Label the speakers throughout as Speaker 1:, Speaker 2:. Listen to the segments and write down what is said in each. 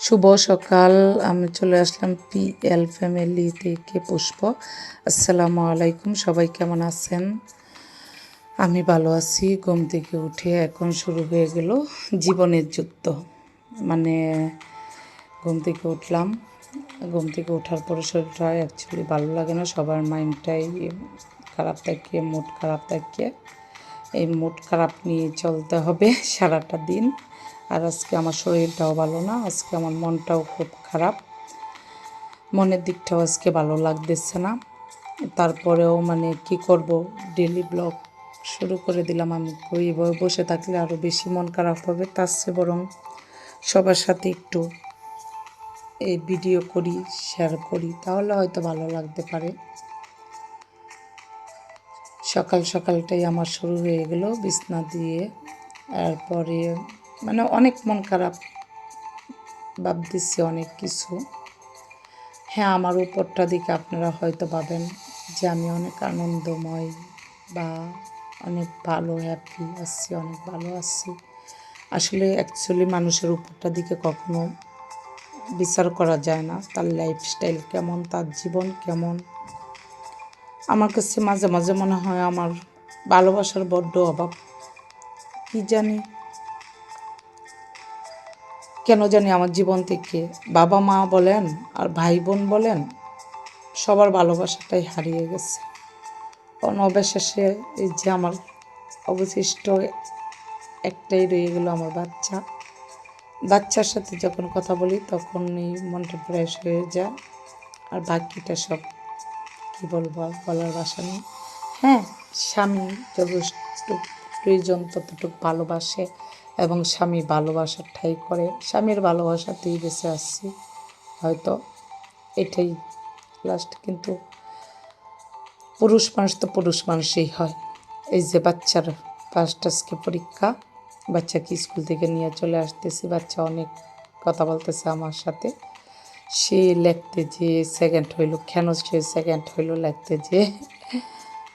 Speaker 1: শুভ সকাল। আমি চলে আসলাম পিএল ফ্যামিলি থেকে পুষ্প। আসসালামু আলাইকুম, সবাই কেমন আছেন? আমি ভালো আছি। ঘুম থেকে উঠে এখন শুরু হয়ে গেল জীবনের যুদ্ধ। মানে ঘুম থেকে উঠলাম, ঘুম থেকে ওঠার পরে শরীরটা অ্যাকচুয়ালি ভালো লাগে না, সবার মাইন্ডটাই খারাপ থাকে, মুড খারাপ থাকে। এই মুড খারাপ নিয়ে চলতে হবে সারাটা দিন। আর আজকে আমার শরীরটাও ভালো না, আজকে আমার মনটাও খুব খারাপ, মনের দিকটাও আজকে ভালো লাগতেছে না। তারপরেও কি করব, ডেলি ব্লগ শুরু করে দিলাম। আমি এইভাবে বসে থাকলে আরও বেশি মন খারাপ হবে, তার চেয়ে বরং সবার সাথে একটু এই ভিডিও করি, শেয়ার করি, তাহলে হয়তো ভালো লাগতে পারে। সকাল সকালটাই আমার শুরু হয়ে গেল বিছনা দিয়ে। তারপরে অনেক মন খারাপ, ভাবতেছি অনেক কিছু। হ্যাঁ, আমার উপরটা দিকে আপনারা হয়তো ভাবেন যে আমি অনেক আনন্দময় বা অনেক ভালো, হ্যাপি আছি, অনেক ভালো আছি। আসলে অ্যাকচুয়ালি মানুষের উপরটা দিকে কখনো বিচার করা যায় না, তার লাইফস্টাইল কেমন, তার জীবন কেমন। আমার কাছে মাঝে মাঝে মনে হয় আমার ভালোবাসার বড্ড অভাব। কি জানি কেন জানি আমার জীবন থেকে বাবা মা বলেন আর ভাই বোন বলেন, সবার ভালোবাসাটাই হারিয়ে গেছে। অবশেষে এই যে আমার অবশিষ্ট একটাই রয়ে গেল, আমার বাচ্চা। বাচ্চার সাথে যখন কথা বলি তখনই মনটা ফ্রেশ হয়ে যায়। আর বাকিটা সব কী বলবো, বলার ভাষা নেই। হ্যাঁ, স্বামী যতটুকু প্রয়োজন ততটুকু ভালোবাসে এবং স্বামী ভালোবাসার ঠাই করে। স্বামীর ভালোবাসাতেই বেঁচে আসছি, হয়তো এটাই লাস্ট। কিন্তু পুরুষ মানুষ তো পুরুষ মানুষই হয়। এই যে বাচ্চার ফার্স্ট আজকে পরীক্ষা, বাচ্চাকে স্কুল থেকে নিয়ে চলে আসতেছি। বাচ্চা অনেক কথা বলতেছে আমার সাথে। সে লিখতে যে সেকেন্ড হইল, কেন সে সেকেন্ড হইল লিখতে যে,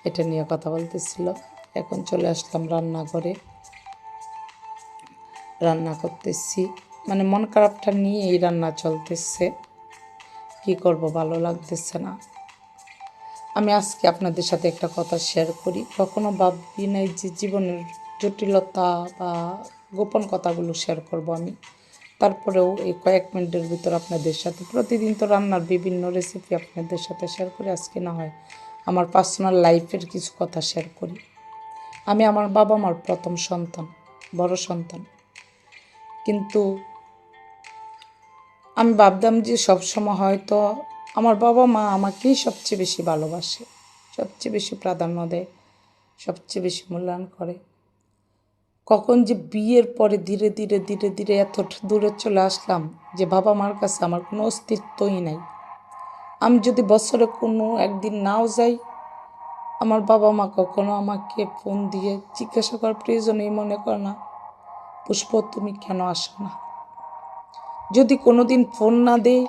Speaker 1: এটা নিয়ে কথা বলতেছিল। এখন চলে আসলাম রান্নাঘরে, রান্না করতেছি। মন খারাপটা নিয়ে এই রান্না চলতেছে। কি করব, ভালো লাগতেছে না। আমি আজকে আপনাদের সাথে একটা কথা শেয়ার করি। কখনো ভাবি নাই যে জীবনের জটিলতা বা গোপন কথাগুলো শেয়ার করব আমি। তারপরেও এই কয়েক মিনিটের ভিতর আপনাদের সাথে, প্রতিদিন তো রান্নার বিভিন্ন রেসিপি আপনাদের সাথে শেয়ার করি, আজকে না হয় আমার পার্সোনাল লাইফের কিছু কথা শেয়ার করি। আমি আমার বাবা মার প্রথম সন্তান, বড় সন্তান। কিন্তু আমি ভাবতাম যে সবসময় হয়তো আমার বাবা মা আমাকেই সবচেয়ে বেশি ভালোবাসে, সবচেয়ে বেশি প্রাধান্য দেয়, সবচেয়ে বেশি মূল্যায়ন করে। কখন যে বিয়ের পরে ধীরে ধীরে ধীরে ধীরে এত দূরে চলে আসলাম যে বাবা মার কাছে আমার কোনো অস্তিত্বই নাই। আমি যদি বছরে কোনো একদিন নাও যাই, আমার বাবা মা কখনো আমাকে ফোন দিয়ে জিজ্ঞাসা করার প্রয়োজনেই মনে করে না, পুষ্প তুমি কেন আসো না। যদি কোনো দিন ফোন না দেই,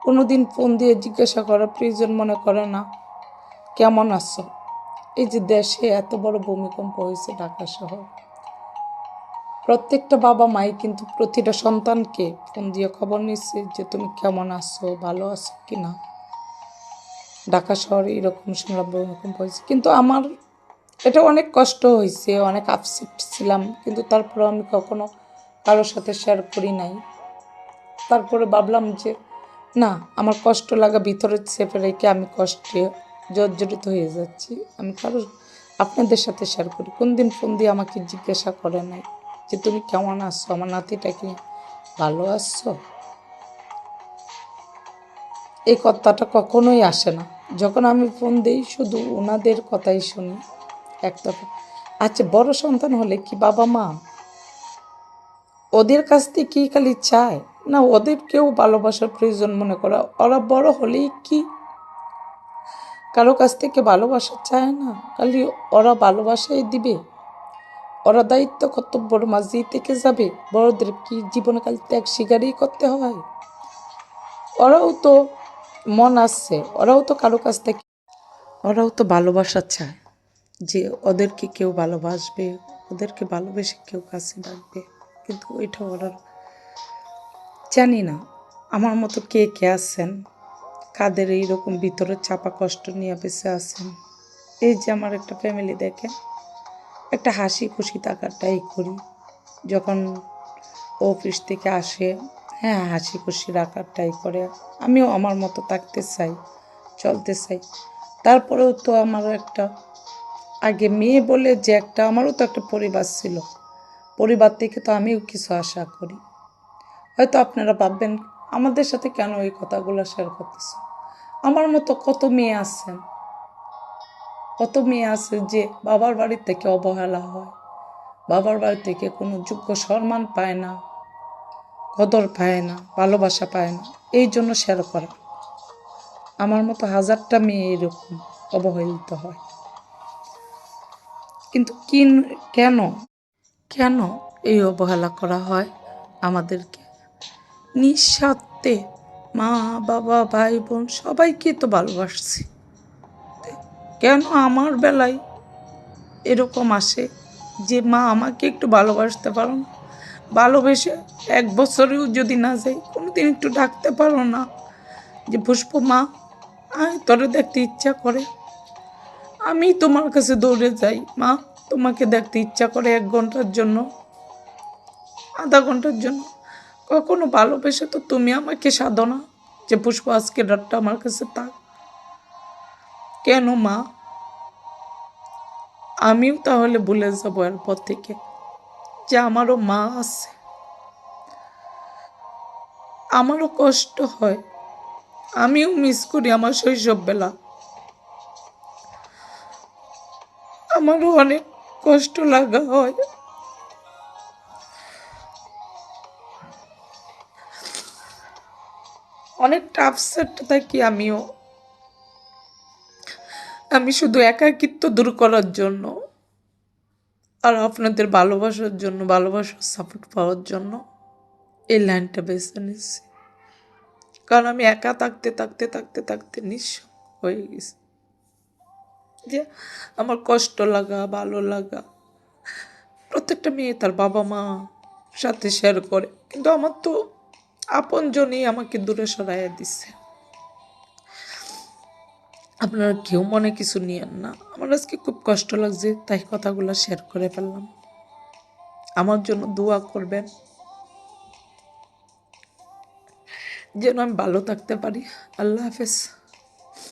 Speaker 1: কোনো দিন ফোন দিয়ে জিজ্ঞাসা করার প্রয়োজন মনে করে না, কেমন আছো। এই যে দেশে এত বড় ভূমিকম্প হয়েছে ঢাকা শহর, প্রত্যেকটা বাবা মাই কিন্তু প্রতিটা সন্তানকে ফোন দিয়ে খবর নিচ্ছে যে তুমি কেমন আছো, ভালো আছো কি না। ঢাকা শহরে এরকম শুনলাম ভূমিকম্প হয়েছে, কিন্তু আমার এটা অনেক কষ্ট হয়েছে, অনেক আপসেট ছিলাম, কিন্তু তারপরে আমি কখনো কারোর সাথে শেয়ার করি নাই। তারপরে ভাবলাম যে না, আমার কষ্ট লাগা ভিতরে চেপে রেখে আমি কষ্টে জর্জরিত হয়ে যাচ্ছি, আমি আপনাদের সাথে শেয়ার করি। কোন দিন ফোন দিয়ে আমাকে জিজ্ঞাসা করে নাই যে তুমি কেমন আছো, আমার নাতিটা কি ভালো আছো। এই কথাটা কখনোই আসে না। যখন আমি ফোন দিই শুধু ওনাদের কথাই শুনি একতরফা। আচ্ছা, বড় সন্তান হলে কি বাবা মা ওদের কাছ থেকে কি খালি চায় না, ওদেরকেও ভালোবাসার প্রয়োজন মনে করা। ওরা বড় হলেই কি কারো কাছ থেকে ভালোবাসা চায় না, খালি ওরা ভালোবাসাই দিবে, ওরা দায়িত্ব কর্তব্যর মাঝেই থেকে যাবে। বড়দের কি জীবনে খালি ত্যাগ স্বীকারই করতে হয়? ওরাও তো মন আছে, ওরাও তো কারো কাছ থেকে, ওরাও তো ভালোবাসা চায় যে ওদেরকে কেউ ভালোবাসবে, ওদেরকে ভালোবেসে কেউ কাছে রাখবে। কিন্তু ওইটা ওরা জানি না আমার মতো কে কে আছেন, কাদের এইরকম ভিতরে চাপা কষ্ট নিয়ে বেঁচে আছেন। এই যে আমার একটা ফ্যামিলি দেখে, একটা হাসি খুশি থাকাটাই করি। যখন অফিস থেকে আসে, হ্যাঁ হাসি খুশি রাখার ট্রাই করে। আমিও আমার মতো থাকতে চাই, চলতে চাই। তারপরেও তো আমারও একটা আগে মেয়ে বলে যে একটা, আমারও তো একটা পরিবার ছিল। পরিবার থেকে তো আমিও কিছু আশা করি। হয়তো আপনারা ভাববেন আমাদের সাথে কেন এই কথাগুলো শেয়ার করতেছ। আমার মতো কত মেয়ে আছেন, কত মেয়ে আছে যে বাবার বাড়ি থেকে অবহেলা হয়, বাবার বাড়ি থেকে কোনো যোগ্য সম্মান পায় না, কদর পায় না, ভালোবাসা পায় না। এই জন্য শেয়ার করা। আমার মতো হাজারটা মেয়ে এরকম অবহেলিত হয়। কিন্তু কেন কেন এই অবহেলা করা হয় আমাদেরকে? নিঃস্বার্থে মা বাবা ভাই বোন সবাইকে তো ভালোবাসছি, কেন আমার বেলায় এরকম আসে যে মা আমাকে একটু ভালোবাসতে পারো না? ভালোবেসে 1 বছরেও যদি না যাই, কোনোদিন একটু ডাকতে পারো না যে পুষ্প মা আয় তোরে দেখতে ইচ্ছা করে? আমি তোমার কাছে দৌড়ে যাই, মা তোমাকে দেখতে ইচ্ছা করে 1 ঘন্টার জন্য, আধা ঘন্টার জন্য। কখনো ভালোবেসে তো তুমি আমাকে সাধো না যে পুষ্প আজকে রাতটা আমার কাছে থাক। কেন মা? আমিও তাহলে ভুলে যাবো এরপর থেকে যে আমারও মা আছে। আমারও কষ্ট হয়, আমিও মিস করি আমার শৈশব বেলা। আমারও অনেক কষ্ট লাগা হয়। অনেকটা আপসেট থাকি আমিও। আমি শুধু একাকিত্ব দূর করার জন্য আর আপনাদের ভালোবাসার জন্য, ভালোবাসার সাপোর্ট পাওয়ার জন্য এই লাইনটা বেছে নিচ্ছি। কারণ আমি একা থাকতে থাকতে থাকতে থাকতে নিঃস্ব হয়ে গেছি। যে আমার কষ্ট লাগা, ভালো লাগা প্রত্যেকটা মেয়ে তার বাবা মা সাথে শেয়ার করে, কিন্তু আমার তো আপনজনই আমাকে দূরে সরাইয়া দিচ্ছে। আপনারা কেউ মনে কিছু নিয়েন না, আমার আজকে খুব কষ্ট লাগছে তাই কথাগুলো শেয়ার করে ফেললাম। আমার জন্য দোয়া করবেন যেন আমি ভালো থাকতে পারি। আল্লাহ হাফেজ।